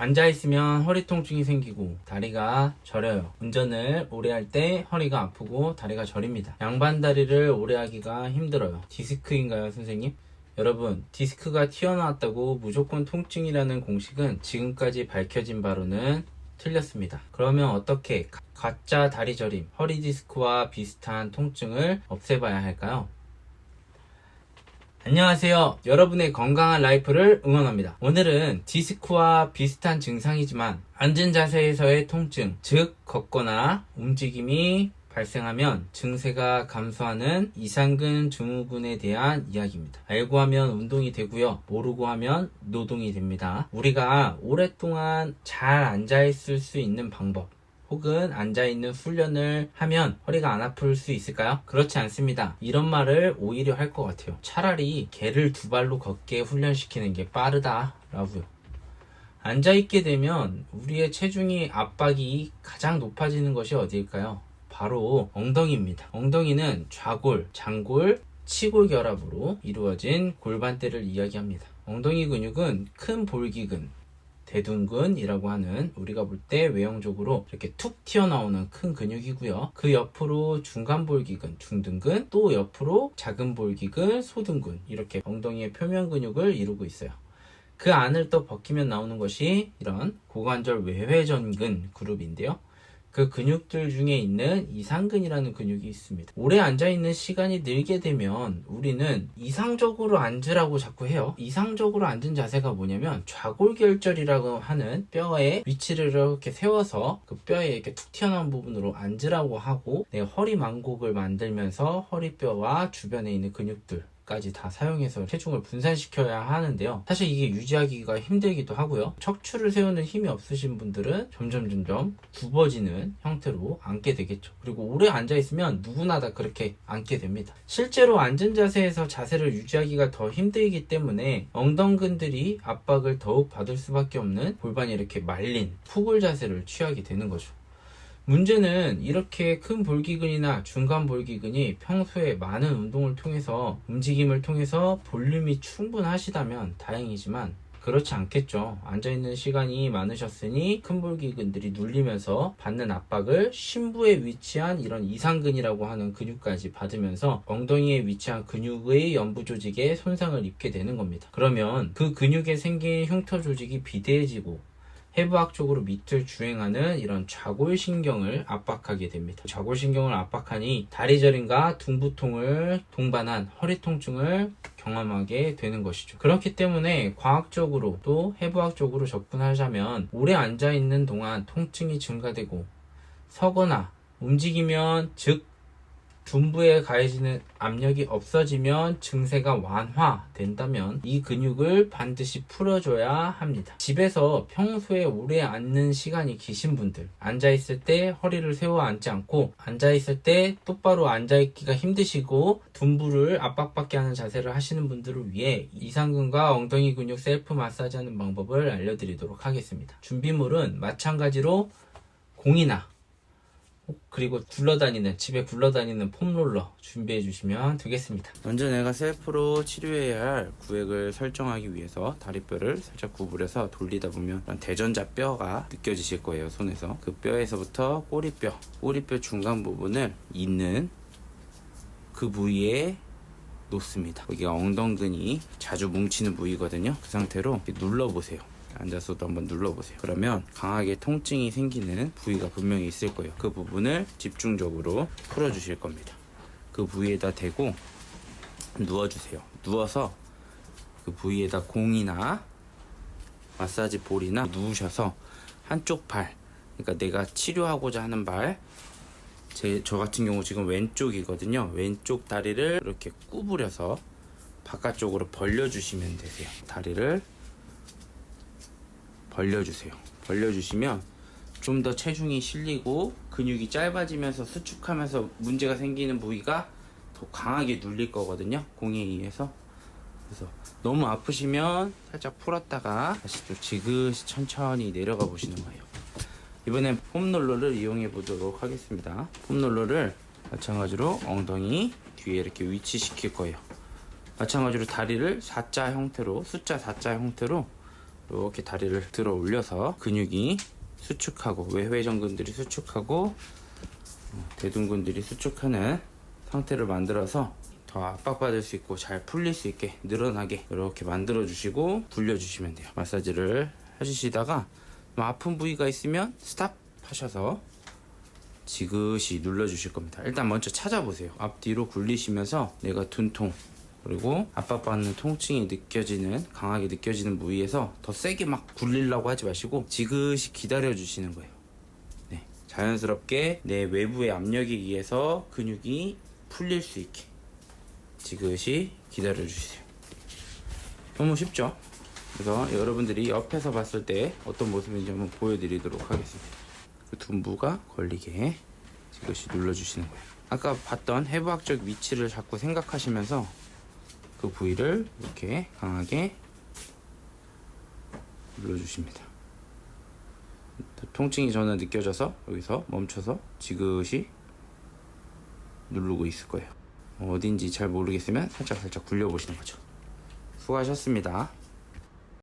앉아있으면 허리 통증이 생기고 다리가 저려요. 운전을 오래 할 때 허리가 아프고 다리가 저립니다. 양반 다리를 오래 하기가 힘들어요. 디스크인가요, 선생님? 여러분, 디스크가 튀어나왔다고 무조건 통증이라는 공식은 지금까지 밝혀진 바로는 틀렸습니다. 그러면 어떻게 가짜 다리 저림, 허리 디스크와 비슷한 통증을 없애봐야 할까요? 안녕하세요. 여러분의 건강한 라이프를 응원합니다. 오늘은 디스크와 비슷한 증상이지만 앉은 자세에서의 통증, 즉 걷거나 움직임이 발생하면 증세가 감소하는 이상근 증후군에 대한 이야기입니다. 알고 하면 운동이 되고요. 모르고 하면 노동이 됩니다. 우리가 오랫동안 잘 앉아있을 수 있는 방법, 혹은 앉아있는 훈련을 하면 허리가 안 아플 수 있을까요? 그렇지 않습니다. 이런 말을 오히려 할 것 같아요. 차라리 개를 두 발로 걷게 훈련시키는 게 빠르다라고요. 앉아있게 되면 우리의 체중이 압박이 가장 높아지는 것이 어디일까요? 바로 엉덩이입니다. 엉덩이는 좌골, 장골, 치골 결합으로 이루어진 골반대를 이야기합니다. 엉덩이 근육은 큰 볼기근, 대둔근이라고 하는 우리가 볼 때 외형적으로 이렇게 툭 튀어나오는 큰 근육이고요. 그 옆으로 중간볼기근, 중등근, 또 옆으로 작은 볼기근, 소등근, 이렇게 엉덩이의 표면 근육을 이루고 있어요. 그 안을 또 벗기면 나오는 것이 이런 고관절 외회전근 그룹인데요. 그 근육들 중에 있는 이상근이라는 근육이 있습니다. 오래 앉아있는 시간이 늘게 되면 우리는 이상적으로 앉으라고 자꾸 해요. 이상적으로 앉은 자세가 뭐냐면 좌골결절이라고 하는 뼈의 위치를 이렇게 세워서 그 뼈에 이렇게 툭 튀어나온 부분으로 앉으라고 하고 내 허리 만곡을 만들면서 허리뼈와 주변에 있는 근육들 까지 다 사용해서 체중을 분산시켜야 하는데요. 사실 이게 유지하기가 힘들기도 하고요. 척추를 세우는 힘이 없으신 분들은 점점 굽어지는 형태로 앉게 되겠죠. 그리고 오래 앉아있으면 누구나 다 그렇게 앉게 됩니다. 실제로 앉은 자세에서 자세를 유지하기가 더 힘들기 때문에 엉덩근들이 압박을 더욱 받을 수밖에 없는 골반이 이렇게 말린 푸굴 자세를 취하게 되는 거죠. 문제는 이렇게 큰 볼기근이나 중간 볼기근이 평소에 많은 운동을 통해서 움직임을 통해서 볼륨이 충분하시다면 다행이지만 그렇지 않겠죠. 앉아있는 시간이 많으셨으니 큰 볼기근들이 눌리면서 받는 압박을 심부에 위치한 이런 이상근이라고 하는 근육까지 받으면서 엉덩이에 위치한 근육의 연부 조직에 손상을 입게 되는 겁니다. 그러면 그 근육에 생긴 흉터 조직이 비대해지고 해부학적으로 밑을 주행하는 이런 좌골신경을 압박하게 됩니다. 좌골신경을 압박하니 다리 저림과 둥부통을 동반한 허리 통증을 경험하게 되는 것이죠. 그렇기 때문에 과학적으로 또 해부학적으로 접근하자면 오래 앉아있는 동안 통증이 증가되고 서거나 움직이면 즉 둔부에 가해지는 압력이 없어지면 증세가 완화된다면 이 근육을 반드시 풀어줘야 합니다. 집에서 평소에 오래 앉는 시간이 기신 분들, 앉아있을 때 허리를 세워 앉지 않고 앉아있을 때 똑바로 앉아있기가 힘드시고 둔부를 압박받게 하는 자세를 하시는 분들을 위해 이상근과 엉덩이 근육 셀프 마사지 하는 방법을 알려드리도록 하겠습니다. 준비물은 마찬가지로 공이나 그리고 집에 굴러다니는 폼롤러 준비해 주시면 되겠습니다. 먼저 내가 셀프로 치료해야 할 구획을 설정하기 위해서 다리뼈를 살짝 구부려서 돌리다 보면 대전자 뼈가 느껴지실 거예요. 손에서 그 뼈에서부터 꼬리뼈 중간 부분을 잇는 그 부위에 놓습니다. 여기가 엉덩근이 자주 뭉치는 부위거든요. 그 상태로 눌러보세요. 앉아서도 한번 눌러보세요. 그러면 강하게 통증이 생기는 부위가 분명히 있을 거예요. 그 부분을 집중적으로 풀어주실 겁니다. 그 부위에다 대고 누워주세요. 누워서 그 부위에다 공이나 마사지 볼이나 누우셔서 한쪽 발, 그러니까 내가 치료하고자 하는 발, 저 같은 경우 지금 왼쪽이거든요. 왼쪽 다리를 이렇게 구부려서 바깥쪽으로 벌려주시면 되세요. 다리를 벌려주시면 좀 더 체중이 실리고 근육이 짧아지면서 수축하면서 문제가 생기는 부위가 더 강하게 눌릴 거거든요. 공에 의해서. 그래서 너무 아프시면 살짝 풀었다가 다시 또 지그시 천천히 내려가 보시는 거예요. 이번엔 폼롤러를 이용해 보도록 하겠습니다. 폼롤러를 마찬가지로 엉덩이 뒤에 이렇게 위치시킬 거예요. 마찬가지로 다리를 4자 형태로, 숫자 4자 형태로 이렇게 다리를 들어 올려서 근육이 수축하고 외회전근들이 수축하고 대둔근들이 수축하는 상태를 만들어서 더 압박받을 수 있고 잘 풀릴 수 있게 늘어나게 이렇게 만들어 주시고 불려 주시면 돼요. 마사지를 해주시다가 아픈 부위가 있으면 스탑 하셔서 지그시 눌러 주실 겁니다. 일단 먼저 찾아보세요. 앞뒤로 굴리시면서 내가 둔통 그리고 압박받는 통증이 느껴지는 강하게 느껴지는 부위에서 더 세게 막 굴리려고 하지 마시고 지그시 기다려 주시는 거예요. 네, 자연스럽게 내 외부의 압력에 의해서 근육이 풀릴 수 있게 지그시 기다려 주세요. 너무 쉽죠? 그래서 여러분들이 옆에서 봤을 때 어떤 모습인지 한번 보여드리도록 하겠습니다. 그 둔부가 걸리게 지그시 눌러주시는 거예요. 아까 봤던 해부학적 위치를 자꾸 생각하시면서 그 부위를 이렇게 강하게 눌러주십니다. 통증이 저는 느껴져서 여기서 멈춰서 지그시 누르고 있을 거예요. 어딘지 잘 모르겠으면 살짝 굴려보시는 거죠. 수고하셨습니다.